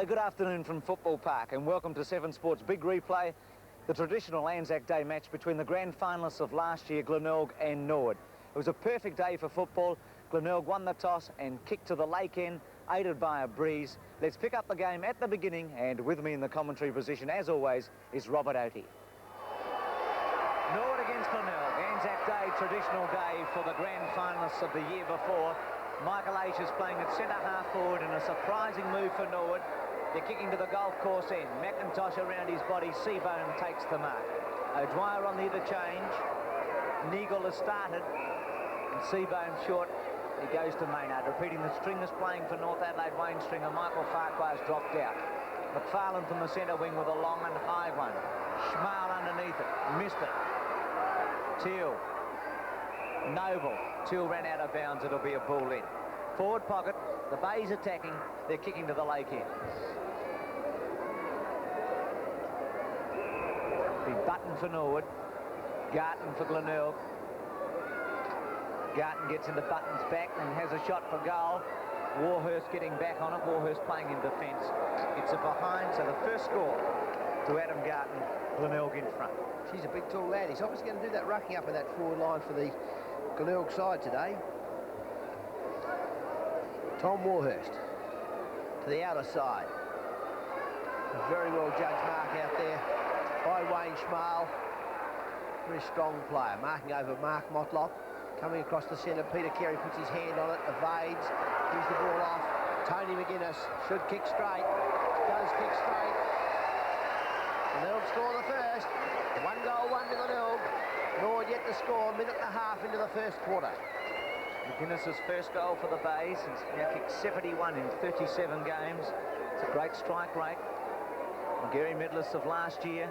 good afternoon from Football Park and welcome to 7 Sports Big Replay, the traditional Anzac Day match between the grand finalists of last year, Glenelg and Norwood. It was a perfect day for football. Glenelg won the toss and kicked to the lake end, aided by a breeze. Let's pick up the game at the beginning, and with me in the commentary position, as always, is Robert Oatey. Norwood against Glenelg, Anzac Day, traditional day for the grand finalists of the year before. Michael H is playing at centre-half forward in a surprising move for Norwood. They're kicking to the golf course end. McIntosh around his body. Seabone takes the mark. O'Dwyer on the interchange. Neagle has started. And Seabone short. He goes to Maynard. Repeating the stringers playing for North Adelaide, Wayne Stringer. Michael Farquhar's dropped out. McFarlane from the centre wing with a long and high one. Schmal underneath it. Missed it. Teal. Noble. Teal ran out of bounds. It'll be a ball in. Forward pocket. The Bay's attacking. They're kicking to the lake end. Be Button for Norwood. Garton for Glenelg. Garton gets into Button's back and has a shot for goal. Warhurst getting back on it. Warhurst playing in defence. It's a behind, so the first score to Adam Garton. Glenelg in front. She's a big tall lad. He's obviously going to do that rucking up of that forward line for the Glenelg side today. Tom Warhurst to the outer side. A very well judged mark out there by Wayne Schmal. Very strong player. Marking over Mark Motlop. Coming across the centre. Peter Carey puts his hand on it. Evades. Gives the ball off. Tony McGuinness should kick straight. Does kick straight. Glenelg score the first. 1 goal, 1 to Glenelg. Norwood yet to score. A minute and a half into the first quarter. McGuinness's first goal for the Bays. He's now kicked 71 in 37 games. It's a great strike rate. And Gary Medalist of last year,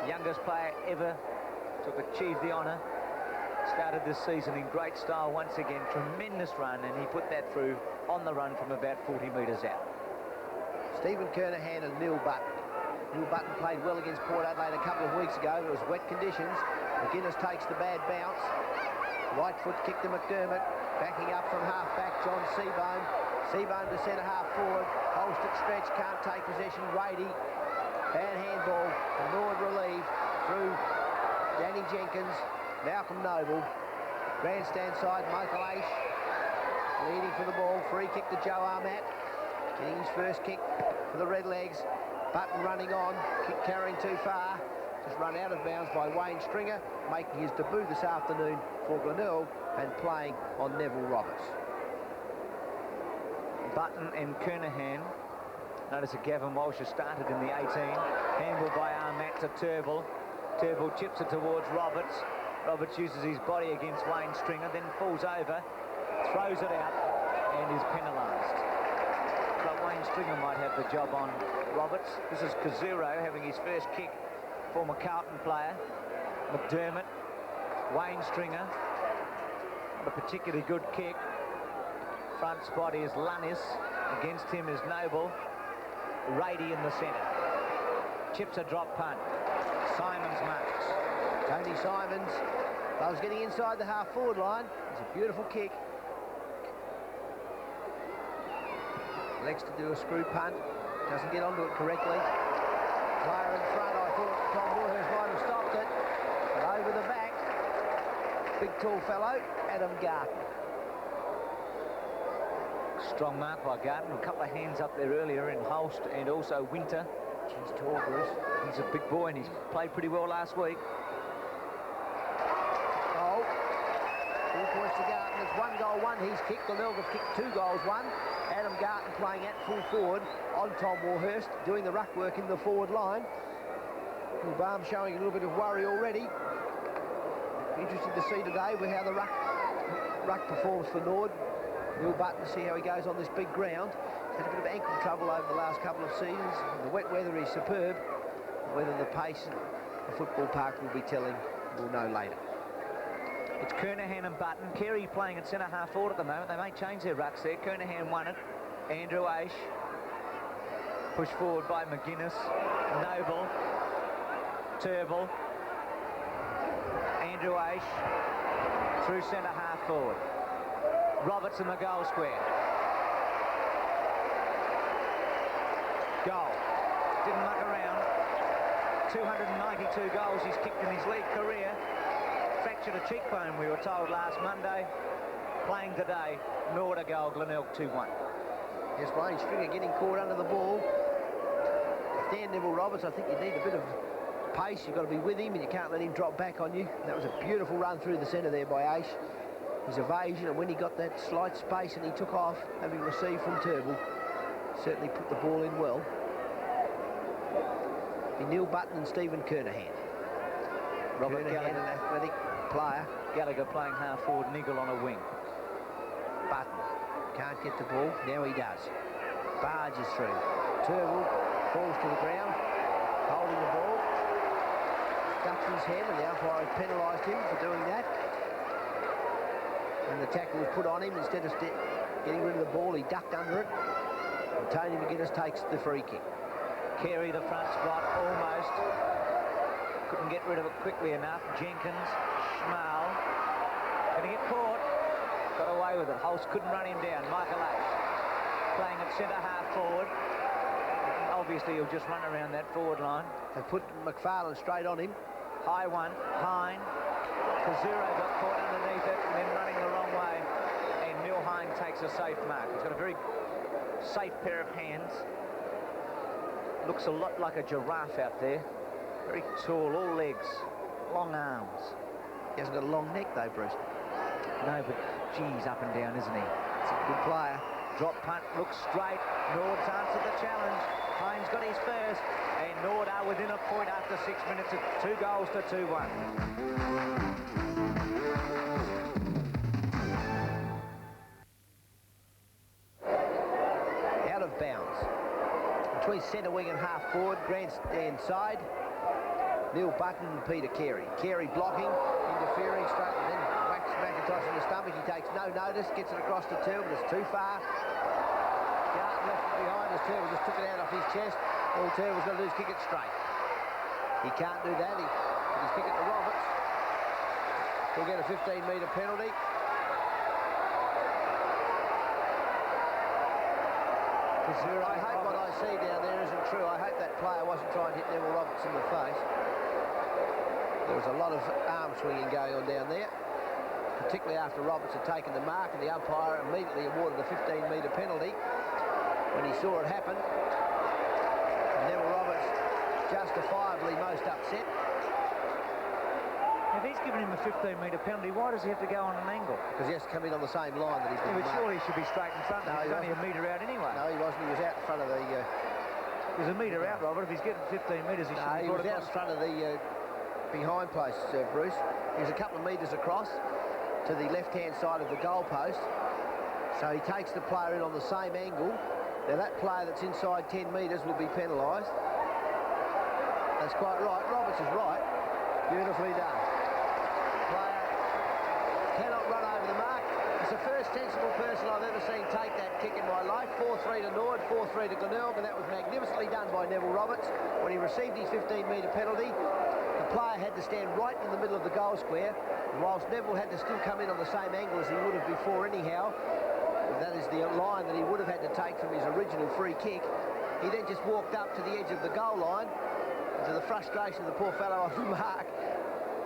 youngest player ever to achieve the honour. Started this season in great style once again. Tremendous run, and he put that through on the run from about 40 metres out. Stephen Kernahan and Neil Button. Neil Button played well against Port Adelaide a couple of weeks ago. It was wet conditions. McGuinness takes the bad bounce. Whitefoot kick to McDermott. Backing up from half-back, John Seabone. Seabone to centre-half forward. Holstead stretch, can't take possession. Rady. Bad handball. And Norwood relieved through Danny Jenkins. Malcolm Noble. Grandstand side, Michael Aish. Leading for the ball. Free kick to Joe Armat. Getting his first kick for the Redlegs. Button running on. Kick carrying too far. Just run out of bounds by Wayne Stringer, making his debut this afternoon for Glenelg and playing on Neville Roberts. Button and Kernahan. Notice that Gavin Walsh has started in the 18. Handball by Armat to Turnbull. Turnbull chips it towards Roberts. Roberts uses his body against Wayne Stringer, then falls over, throws it out, and is penalised. But Wayne Stringer might have the job on Roberts. This is Kazuro having his first kick. Former Carlton player. McDermott. Wayne Stringer. Not a particularly good kick. Front spot is Lunnis. Against him is Noble. Rady in the centre. Chips a drop punt. Simons marks. Tony Simons. I was getting inside the half-forward line. It's a beautiful kick. Elects to do a screw punt. Doesn't get onto it correctly. Player in front, I thought Tom Warhurst might have stopped it. But over the back, big tall fellow, Adam Garton. Strong mark by Garton. A couple of hands up there earlier in Holst and also Winter. He's tall, Bruce. He's a big boy and he's played pretty well last week. Goal. 2 points to Garton. It's 1 goal, 1. He's kicked. Glenelg have kicked 2 goals, 1. Adam Garton playing at full forward on Tom Warhurst, doing the ruck work in the forward line. Barm showing a little bit of worry already. Interested to see today with how the ruck performs for Norwood. Neil Button to see how he goes on this big ground. He's had a bit of ankle trouble over the last couple of seasons. The wet weather is superb. Whether the pace the football park will be telling, we'll know later. It's Kernahan and Button. Carey playing at centre-half forward at the moment. They may change their rucks there. Kernahan won it. Andrew Aish. Pushed forward by McGuinness. Noble. Turnbull. Andrew Aish. Through centre-half forward. Roberts in the goal square. didn't muck around. 292 goals he's kicked in his league career. Fractured a cheekbone, we were told last Monday. Playing today, Norwood a goal, Glenelg 2-1. Yes, Wayne Stringer getting caught under the ball. Stand Neville Roberts, I think you need a bit of pace. You've got to be with him and you can't let him drop back on you. That was a beautiful run through the centre there by Aish. His evasion, and when he got that slight space and he took off, having received from Turnbull, certainly put the ball in well. Be Neil Button and Stephen Kernahan. Robert Kernahan, an athletic player. Gallagher playing half forward, Nigel on a wing. Button can't get the ball. Now he does. Barges through. Turnbull falls to the ground, holding the ball. Ducks his head, and the umpire has penalised him for doing that. And the tackle was put on him. Instead of getting rid of the ball, he ducked under it. And Tony McGuinness takes the free kick. Carey, the front spot, almost. Couldn't get rid of it quickly enough. Jenkins, Schmal. Going to get caught. Got away with it. Holst couldn't run him down. Michael H. playing at centre half forward. Obviously, he'll just run around that forward line. They put McFarlane straight on him. High one. Hine. Kazuro got caught underneath it and then running the wrong way. And Neil Hine takes a safe mark. He's got a very safe pair of hands. Looks a lot like a giraffe out there. Very tall, all legs, long arms. He hasn't got a long neck though, Bruce. No, but geez, up and down, isn't he? It's a good player. Drop punt, looks straight. Norwood's answered the challenge. Hines got his first, and Norwood are within a point after 6 minutes of 2 goals to 2-1. Out of bounds. Between centre wing and half forward, grandstand side. Neil Button and Peter Carey. Carey blocking, interfering, straight, and then whacks McIntosh in the stomach. He takes no notice, gets it across to Turnbull, but it's too far. Garten left it behind as Turnbull just took it out off his chest. All Turnbull's got to do is kick it straight. He can't do that. He's kick it to Roberts. He'll get a 15-metre penalty. I hope what I see down there isn't true. I hope that player wasn't trying to hit Neville Roberts in the face. There was a lot of arm swinging going on down there, particularly after Roberts had taken the mark, and the umpire immediately awarded a 15-metre penalty when he saw it happen. And Neville Roberts justifiably most upset. If he's given him a 15-metre penalty, why does he have to go on an angle? Because he has to come in on the same line that he's been but surely he should be straight in front. No, he's only a metre out anyway. No, he wasn't. He was out in front of the... He was a metre out, Robert. If he's getting 15 metres, he should be brought across. He was out in front of the behind post, Bruce. He was a couple of metres across to the left-hand side of the goal post. So he takes the player in on the same angle. Now that player that's inside 10 metres will be penalised. That's quite right. Roberts is right. Beautifully done. Player cannot run over the mark. It's the first sensible person I've ever seen take that kick in my life. 4-3 to Norwood, 4-3 to Glenelg, and that was magnificently done by Neville Roberts. When he received his 15-metre penalty, the player had to stand right in the middle of the goal square, and whilst Neville had to still come in on the same angle as he would have before anyhow, that is the line that he would have had to take from his original free kick, he then just walked up to the edge of the goal line, to the frustration of the poor fellow off the mark.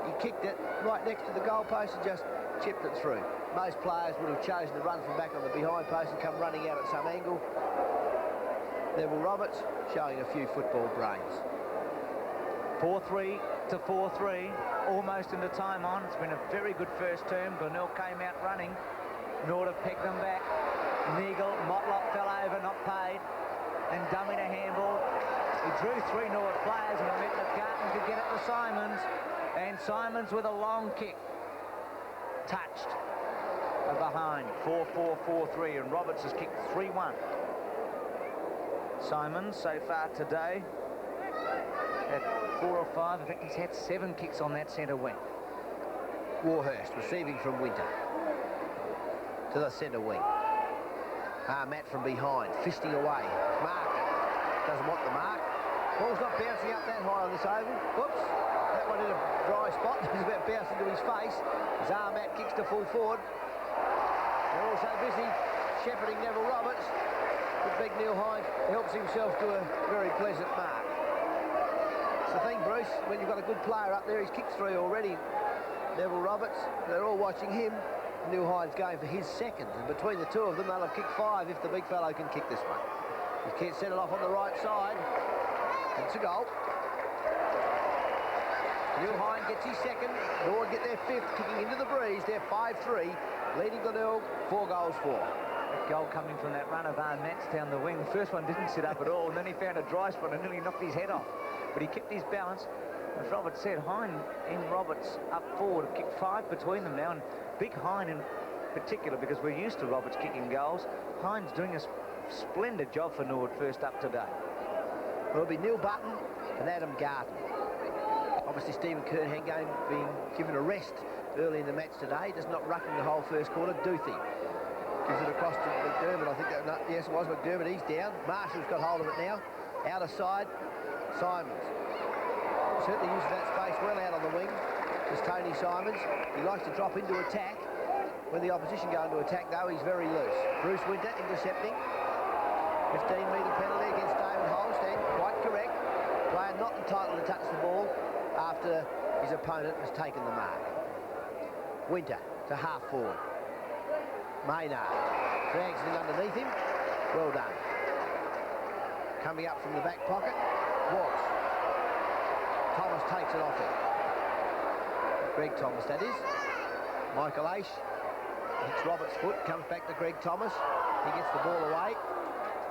He kicked it right next to the goal post and just chipped it through. Most players would have chosen to run from back on the behind post and come running out at some angle. Neville Roberts showing a few football brains. 4-3 to 4-3, almost into time on. It's been a very good first term. Glenelg came out running. Norwood have pegged them back. Nigel, Motlop fell over, not paid. And dummy to handball. He drew 3 Norwood players, and it meant that Garten could get it to Simons. And Simons with a long kick. Touched. Behind. 4-4-4-3, and Roberts has kicked 3-1. Simons, so far today, at 4 or 5. I think he's had 7 kicks on that centre wing. Warhurst receiving from Winter. To the centre wing. Matt from behind, fisting away. Mark doesn't want the mark. Ball's not bouncing up that high on this oval. Whoops. That one in a dry spot. He's about bouncing to his face. As Matt kicks to full forward. They're also busy shepherding Neville Roberts. But big Neil Hine helps himself to a very pleasant mark. That's the thing, Bruce. When you've got a good player up there, he's kicked 3 already. Neville Roberts, they're all watching him. Neil Hines going for his second. And between the two of them, they'll have kicked 5 if the big fellow can kick this one. He can't set it off on the right side. It's a goal. Neil Hines gets his second. Norwood get their 5th, kicking into the breeze. They're 5-3, leading Glenelg 4 goals for. That goal coming from that run of Metz down the wing. The first one didn't sit up at all, and then he found a dry spot and nearly knocked his head off. But he kept his balance. As Robert said, Hine and Roberts up forward have kicked 5 between them now, and big Hine in particular, because we're used to Roberts kicking goals. Hine's doing a splendid job for Norwood first up today. Well, it'll be Neil Button and Adam Garton. Obviously, Stephen Kernahan being given a rest early in the match today. Just not rucking the whole first quarter. Duthie gives it across to McDermott. I think that, no, yes, it was McDermott. He's down. Marshall's got hold of it now. Outer side, Simons. Certainly uses that space well out on the wing. There's Tony Simons. He likes to drop into attack. When the opposition go into attack, though, he's very loose. Bruce Winter intercepting. 15-metre penalty against David Holst, and quite correct. Player not entitled to touch the ball after his opponent has taken the mark. Winter to half forward. Maynard drags it underneath him. Well done. Coming up from the back pocket, Walsh. Thomas takes it off him. Greg Thomas, that is. Michael Aish hits Robert's foot, comes back to Greg Thomas. He gets the ball away.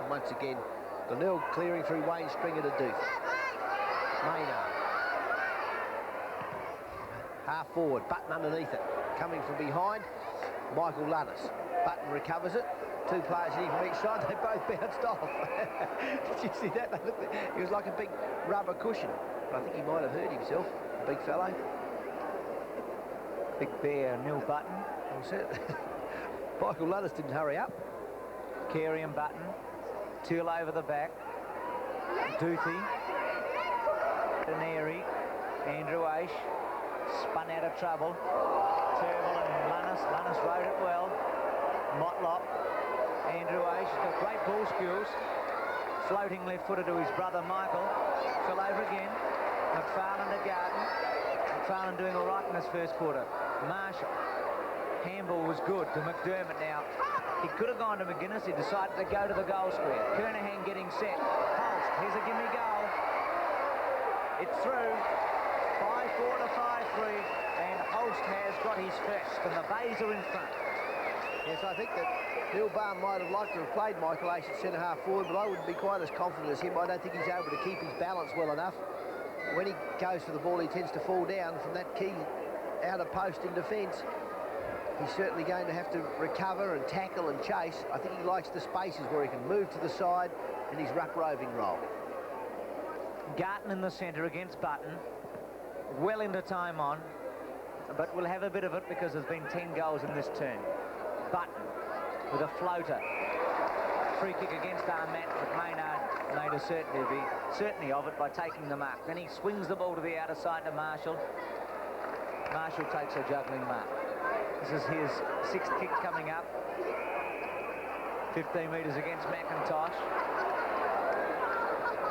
And once again, Glenelg clearing through Wayne Stringer to Duke. Maynard. Half forward, Button underneath it. Coming from behind, Michael Lunnis. Button recovers it. 2 players in from each side, they both bounced off. Did you see that? He was like a big rubber cushion. But I think he might have hurt himself, the big fellow. Big bear, Neil Button. Michael Lunnis didn't hurry up. Carey and Button. Teal over the back. Duthie. Daneri. Andrew Aish. Spun out of trouble. Turnbull and Lunnis. Lunnis rode it well. Motlop. Andrew Aish has got great ball skills. Floating left-footed to his brother Michael. Fell over again. McFarlane to Garden. McFarlane doing all right in this first quarter. Marshall. Handball was good to McDermott now. He could have gone to McGuinness. He decided to go to the goal square. Kernahan getting set. Holst, here's a gimme goal. It's through. 5-4 to 5-3. And Holst has got his first. And the Bays are in front. Yes, I think that Neil Barn might have liked to have played Michael Aish at centre-half forward, but I wouldn't be quite as confident as him. I don't think he's able to keep his balance well enough. When he goes for the ball, he tends to fall down from that key outer post in defence. He's certainly going to have to recover and tackle and chase. I think he likes the spaces where he can move to the side in his ruck-roving role. Garton in the centre against Button. Well into time on, but we'll have a bit of it because there's been 10 goals in this term. Button with a floater. Free kick against Armat, but Maynard made a certainty of it by taking the mark. Then he swings the ball to the outer side to Marshall. Marshall takes a juggling mark. This is his 6th kick coming up. 15 metres against McIntosh.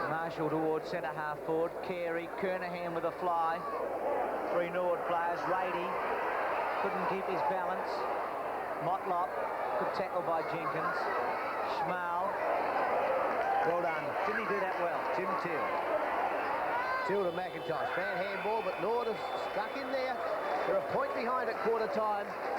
Marshall towards centre-half forward. Carey, Kernahan with a fly. 3 Norwood players. Rady couldn't keep his balance. Motlop, good tackle by Jenkins. Schmal. Well done. Didn't he do that well? Jim Teal. Teal to McIntosh. Bad handball, but Norwood have stuck in there. They're a point behind at quarter time.